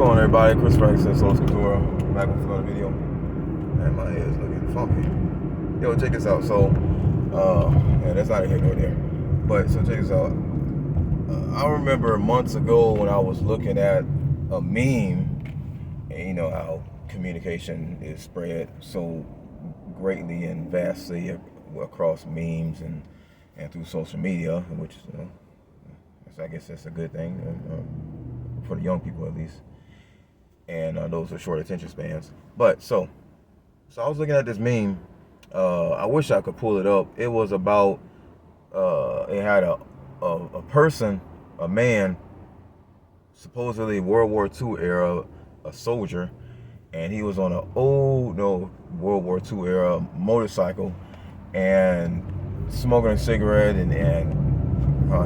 going on, everybody? Chris Franklin, Sola, Scriptura. Back with another video. Man, my head is looking funky. Yo, check this out. So, yeah, that's not a hit nor there. But, so check this out. I remember months ago when I was looking at a meme, and you know how communication is spread so greatly and vastly across memes and through social media, which, I guess that's a good thing for the young people at least, and those with short attention spans. But so I was looking at this meme. I wish I could pull it up. It was about it had a person, a man, supposedly World War II era, a soldier, and he was on an old World War II era motorcycle and smoking a cigarette and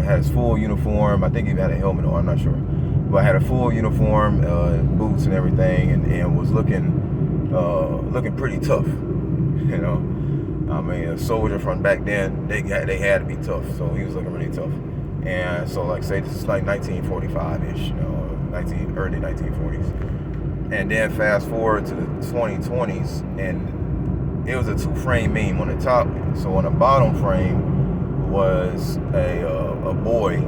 had his full uniform. I think he had a helmet on, I'm not sure, but had a full uniform, boots and everything, and was looking pretty tough. You know, I mean, a soldier from back then, they had to be tough, so he was looking really tough. And so, like, say this is like 1945-ish, early 1940s, and then fast forward to the 2020s, and it was a two-frame meme on the top. So on the bottom frame was a boy,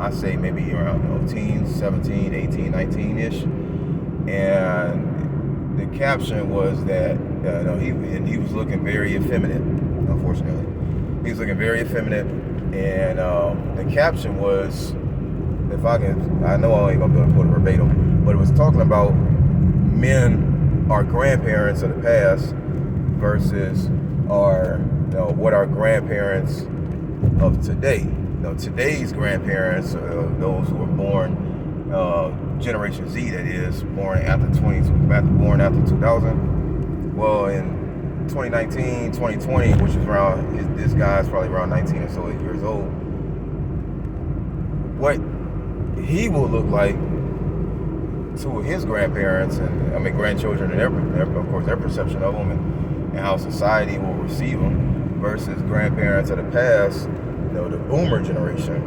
I say maybe around teens, 17, 18, 19-ish, and the caption was that he was looking very effeminate. Unfortunately, he was looking very effeminate, and the caption was, I know I ain't gonna be able to put it verbatim, but it was talking about men, our grandparents of the past, versus what our grandparents of today. Today's grandparents, those who were born Generation Z, that is, born after 2000. Well, in 2019, 2020, which is around, this guy's probably around 19 or so years old, what he will look like to his grandparents and grandchildren, and of course their perception of him and how society will receive him, versus grandparents of the past, the boomer generation.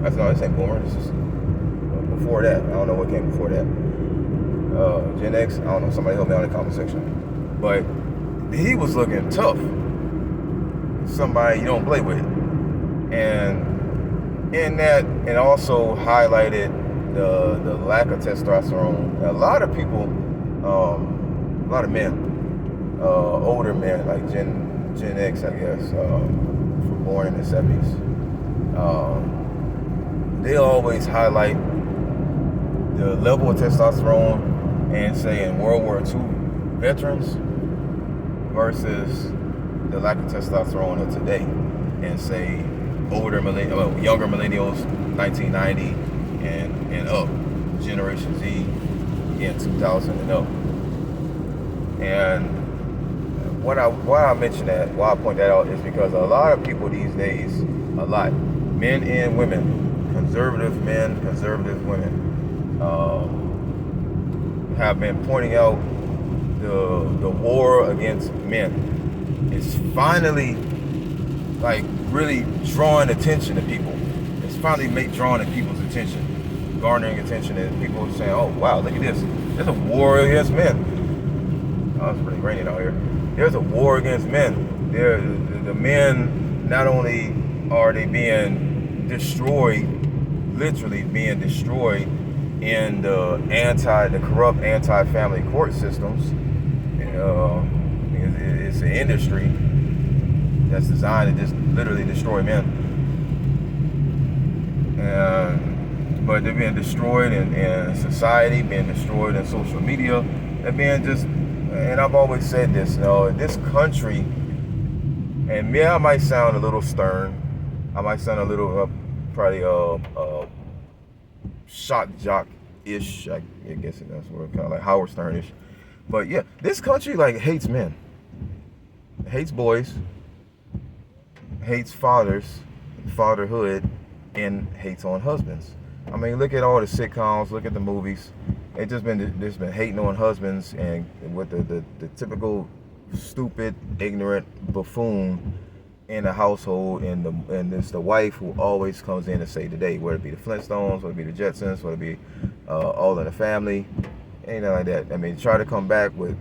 This ain't boomer, this is before that. I don't know what came before that. Gen X, I don't know, somebody help me out in the comment section. But he was looking tough. Somebody you don't play with. And in that, it also highlighted the lack of testosterone. A lot of people, a lot of men, older men, like Gen X, I guess, born in the 70s, they always highlight the level of testosterone and say in World War II veterans versus the lack of testosterone of today, and say younger millennials, 1990 and up, Generation Z, again 2000 and up. And why I mention that, why I point that out, is because a lot of people these days, men and women, conservative men, conservative women, have been pointing out the war against men. It's finally really drawing attention to people. It's finally drawing people's attention, garnering attention, and people saying, "Oh wow, look at this! There's a war against men." Oh, it's pretty raining out here. There's a war against men. The men, not only are they being destroyed, literally being destroyed in the corrupt anti-family court systems. It's an industry that's designed to just literally destroy men. But they're being destroyed in society, being destroyed in social media. They're being and I've always said this, this country, and yeah, I might sound a little stern. I might sound a little, probably, shock jock-ish. I guess that's what kind of like Howard Stern-ish. But yeah, this country hates men, hates boys, hates fathers, fatherhood, and hates on husbands. I mean, look at all the sitcoms, look at the movies. It's just been hating on husbands, and with the typical stupid, ignorant buffoon in the household, and it's the wife who always comes in to save the day, whether it be the Flintstones, whether it be the Jetsons, whether it be All in the Family, anything like that. I mean, try to come back with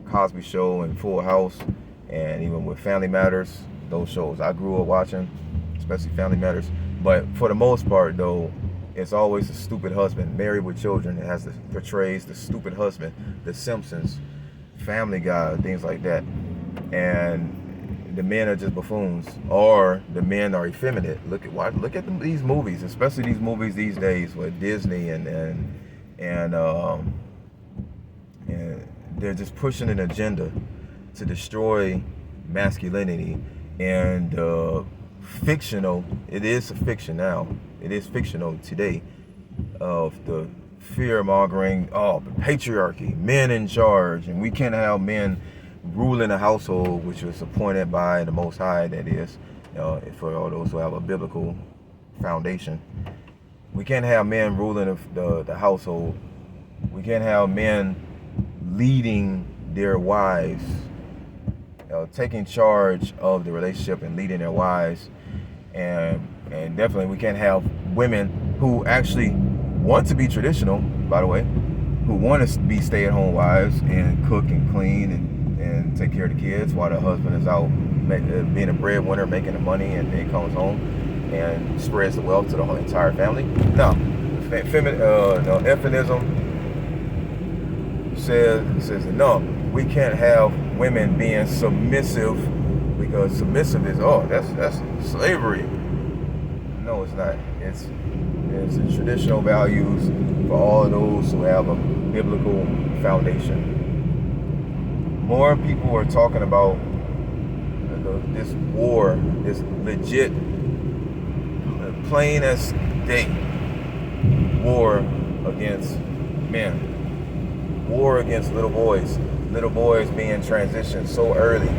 Cosby Show and Full House, and even with Family Matters, those shows I grew up watching, especially Family Matters. But for the most part, though, it's always the stupid husband, Married with Children. It portrays the stupid husband, The Simpsons, Family Guy, things like that, and the men are just buffoons, or the men are effeminate. Look at these movies, especially these movies these days with Disney and they're just pushing an agenda to destroy masculinity and fictional. It is a fiction now. It is fictional today of the fear-mongering, the patriarchy, men in charge, and we can't have men ruling a household, which was appointed by the Most High, that is, for all those who have a biblical foundation. We can't have men ruling the household. We can't have men leading their wives, taking charge of the relationship and leading their wives. And definitely we can't have women who actually want to be traditional, by the way, who want to be stay-at-home wives and cook and clean and take care of the kids while the husband is out being a breadwinner, making the money, and then comes home and spreads the wealth to the whole entire family. No, feminism says no. We can't have women being submissive, because submissive is that's slavery. No, it's not. It's the traditional values for all of those who have a biblical foundation. More people are talking about this war, this legit, plain as day war against men, war against little boys being transitioned so early.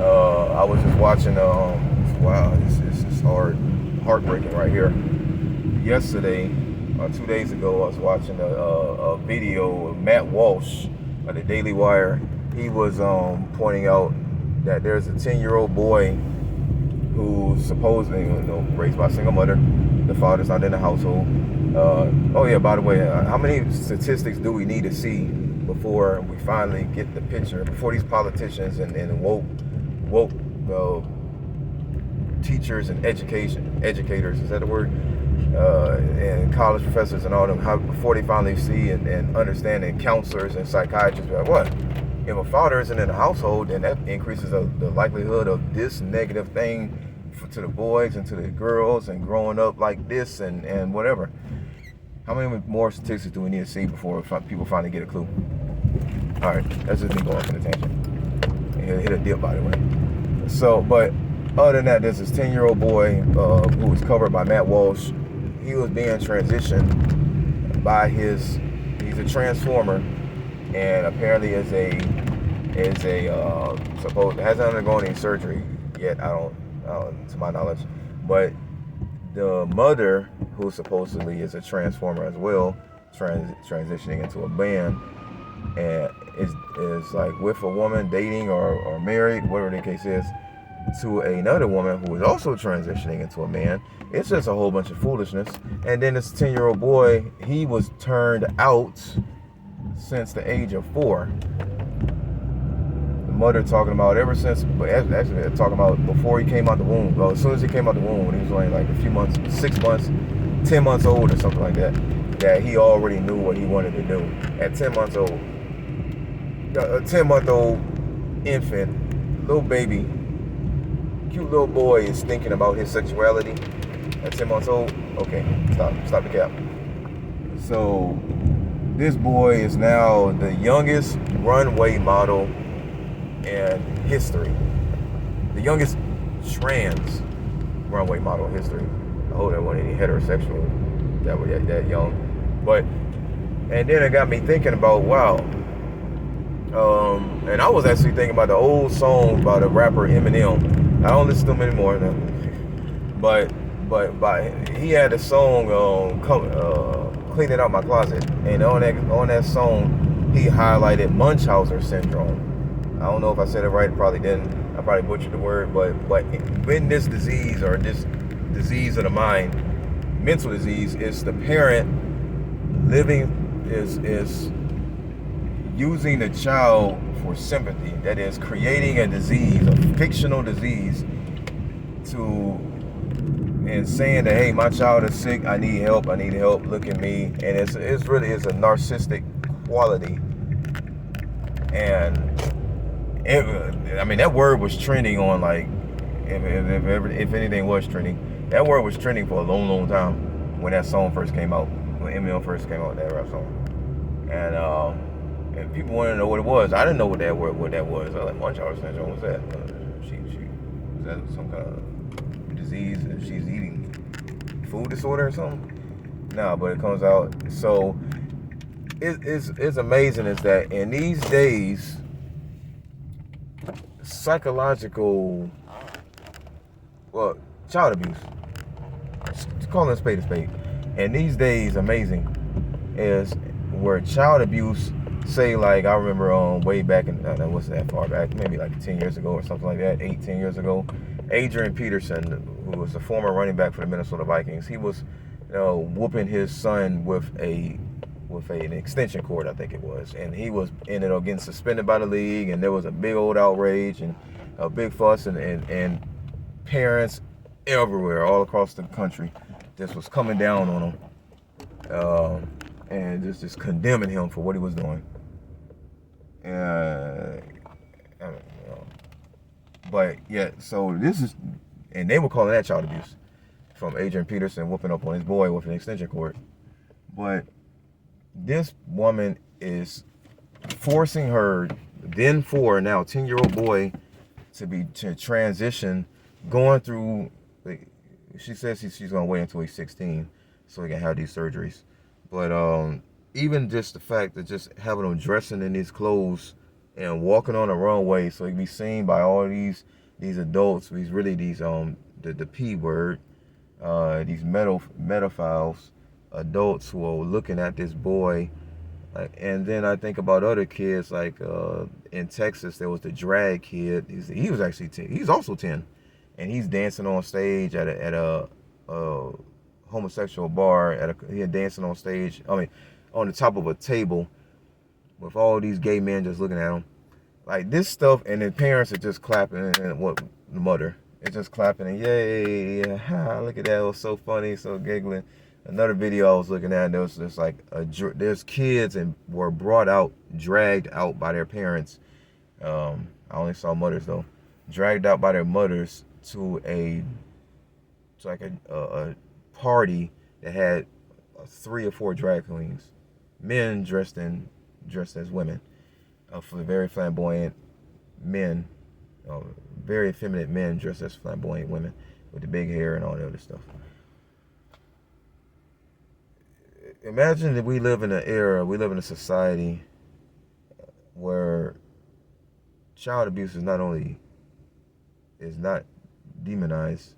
I was just watching, wow, this is heartbreaking right here. Yesterday, or 2 days ago, I was watching a video of Matt Walsh of the Daily Wire. He was pointing out that there's a 10-year-old boy who's supposedly raised by a single mother. The father's not in the household. By the way, how many statistics do we need to see before we finally get the picture? Before these politicians and woke teachers and educators, is that the word? And college professors and all them, before they finally see and understand, and counselors and psychiatrists, like, what? If a father isn't in the household, then that increases the likelihood of this negative thing to the boys and to the girls, and growing up like this and whatever. How many more statistics do we need to see before people finally get a clue? All right, that's just me going off on a tangent. Hit a dip, by the way. So, but other than that, there's this 10-year-old boy who was covered by Matt Walsh. He was being transitioned by he's a transformer, and apparently is a supposed, hasn't undergone any surgery yet, I don't to my knowledge, but the mother, who supposedly is a transformer as well, transitioning into a man, and is like with a woman, dating or married, whatever the case is, to another woman who is also transitioning into a man. It's just a whole bunch of foolishness. And then this 10-year-old boy, he was turned out since the age of 4. The mother talking about ever since, actually they're talking about before he came out the womb. Well, as soon as he came out the womb, when he was only like a few months, 6 months, 10 months old or something like that, that he already knew what he wanted to do. At 10 months old, a 10-month-old infant, little baby, cute little boy is thinking about his sexuality at 10 months old. Okay, stop the cap. So this boy is now the youngest runway model in history, the youngest trans runway model in history. I hope there wasn't any heterosexual that were that young. But, and then it got me thinking about, wow. And I was actually thinking about the old song by the rapper Eminem. I don't listen to him anymore, but he had a song, "Cleaning Out My Closet," and on that song, he highlighted Munchausen syndrome. I don't know if I said it right, probably didn't. I probably butchered the word, but when this disease or this disease of the mind, mental disease, is the parent is using the child for sympathy. That is creating a disease, a fictional disease, and saying that, hey, my child is sick, I need help, look at me. And it's really is a narcissistic quality. And that word was trending on, like, if anything was trending, that word was trending for a long time when that song first came out, when Eminem first came out with that rap song. And people wanted to know what it was. I didn't know what that was. I was like, one child syndrome, what's that? Is that some kind of disease that she's eating, food disorder or something? No, but it comes out. So it's amazing is that in these days, psychological, child abuse, just calling a spade. And these days, amazing is where child abuse, say, like, I remember way back in, what's that far back, maybe like 10 years ago or something like that, 10 years ago, Adrian Peterson, who was the former running back for the Minnesota Vikings, he was whooping his son with an extension cord, I think it was, and he ended up getting suspended by the league, and there was a big old outrage and a big fuss, and parents everywhere, all across the country, just was coming down on him, and just condemning him for what he was doing. But yeah, so this is, and they were calling that child abuse, from Adrian Peterson whooping up on his boy with an extension cord. But this woman is forcing her then 10-year-old boy to transition, going through. She says she's gonna wait until he's 16 so he can have these surgeries. But even just the fact that just having him dressing in these clothes and walking on the runway so he can be seen by all these adults, the P word, these pedophiles, adults who are looking at this boy. And then I think about other kids, like in Texas, there was the drag kid. He was actually 10. He's also 10, and he's dancing on stage at a homosexual bar. He had dancing on stage. On the top of a table with all these gay men just looking at him. Like this stuff, and the parents are just clapping, and the mother is just clapping, and yay, look at that, it was so funny, so giggling. Another video I was looking at, there was just like there's kids and were dragged out by their parents. I only saw mothers though, dragged out by their mothers to a party that had 3 or 4 drag queens, men dressed as women, for the very flamboyant men, very effeminate men dressed as flamboyant women with the big hair and all the other stuff. Imagine that we live in a society where child abuse is not demonized,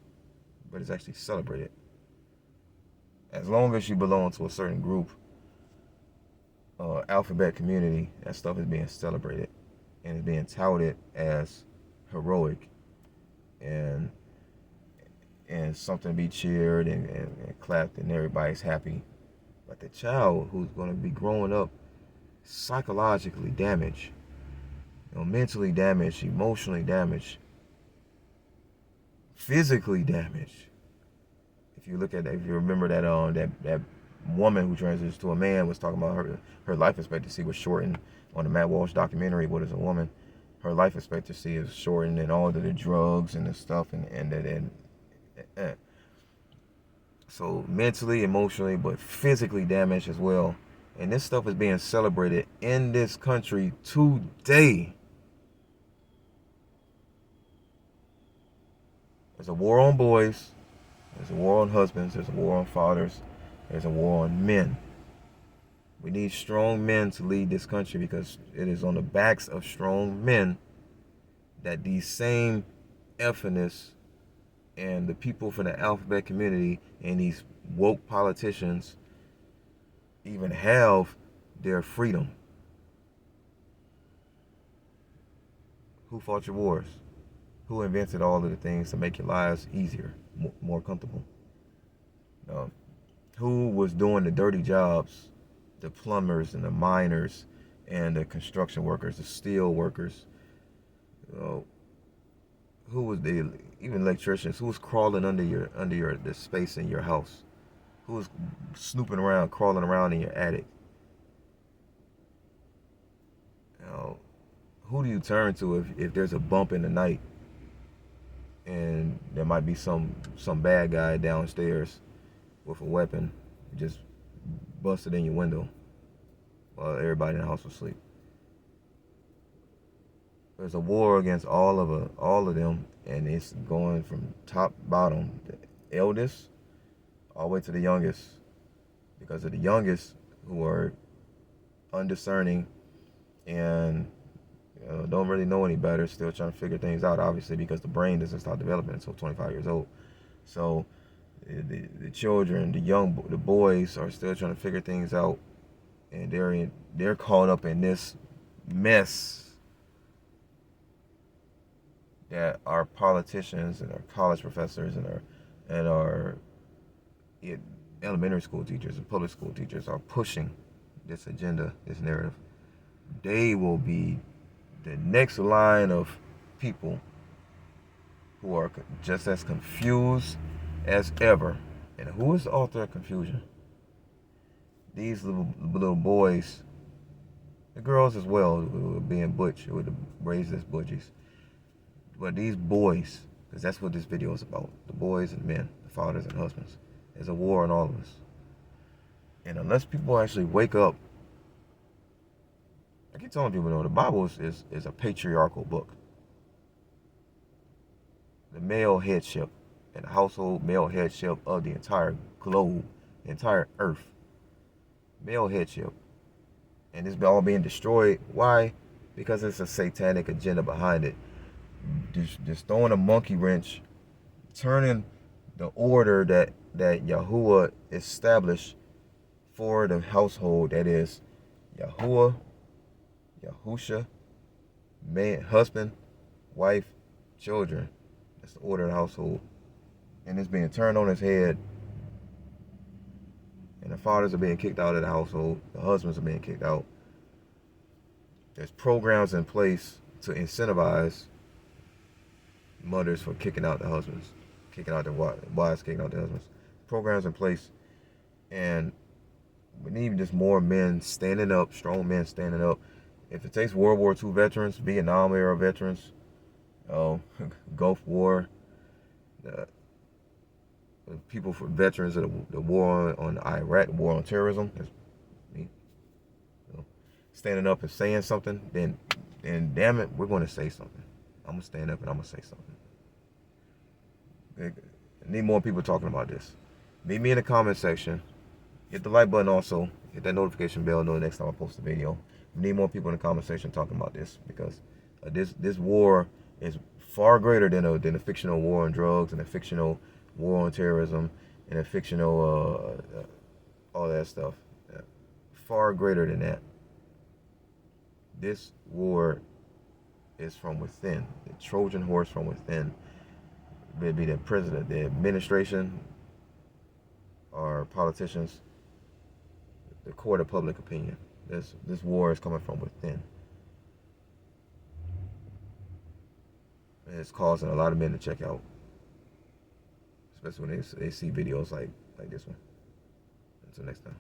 but it's actually celebrated. As long as you belong to a certain group, alphabet community, that stuff is being celebrated and is being touted as heroic and something to be cheered and clapped, and everybody's happy. But the child who's going to be growing up psychologically damaged, mentally damaged, emotionally damaged, physically damaged. If you remember that woman who transitions to a man was talking about her life expectancy was shortened on the Matt Walsh documentary, What is a Woman? Her life expectancy is shortened, and all of the drugs and the stuff so mentally, emotionally, but physically damaged as well. And this stuff is being celebrated in this country today. There's a war on boys. There's a war on husbands. There's a war on fathers. There's a war on men. We need strong men to lead this country, because it is on the backs of strong men that these same effinists and the people from the alphabet community and these woke politicians even have their freedom. Who fought your wars? Who invented all of the things to make your lives easier, more comfortable? Um, who was doing the dirty jobs? The plumbers and the miners and the construction workers, the steel workers. Who was the even electricians? Who was crawling under the space in your house? Who was snooping around, crawling around in your attic? Who do you turn to if there's a bump in the night and there might be some bad guy downstairs with a weapon just busted in your window while everybody in the house was asleep? There's a war against all of them, and it's going from top bottom, the eldest all the way to the youngest, because of the youngest who are undiscerning and don't really know any better, still trying to figure things out, obviously, because the brain doesn't start developing until 25 years old. So the children, the boys are still trying to figure things out, and they're caught up in this mess that our politicians and our college professors and our elementary school teachers and public school teachers are pushing this agenda, this narrative. They will be the next line of people who are just as confused as ever. And who is the author of confusion? These little boys, the girls as well, who are being butch, who were raised as butchies. But these boys, because that's what this video is about, the boys and men, the fathers and husbands. There's a war on all of us. And unless people actually wake up, I keep telling people, the Bible is a patriarchal book. The male headship and the household male headship of the entire globe, the entire earth. Male headship. And it's all being destroyed. Why? Because it's a satanic agenda behind it. Just throwing a monkey wrench, turning the order that Yahuwah established for the household, that is Yahuwah, Yahusha, man, husband, wife, children. That's the order of the household. And it's being turned on its head. And the fathers are being kicked out of the household. The husbands are being kicked out. There's programs in place to incentivize mothers for kicking out the husbands, kicking out the wives, kicking out the husbands. Programs in place. And we need just more men standing up, strong men standing up. If it takes World War II veterans, Vietnam era veterans, Gulf War, the people for veterans of the war on Iraq, the war on terrorism, that's me, standing up and saying something, then damn it, we're going to say something. I'm going to stand up and I'm going to say something. I need more people talking about this. Meet me in the comment section. Hit the like button also. Hit that notification bell. Know the next time I post a video. We need more people in the comment section talking about this, because this war is far greater than a fictional war on drugs and a fictional war on terrorism and a fictional all that stuff. Far greater than that. This war is from within. The Trojan horse from within. Whether it be the president, the administration, or politicians, the court of public opinion. This war is coming from within. And it's causing a lot of men to check out, especially when they see videos like this one. Until next time.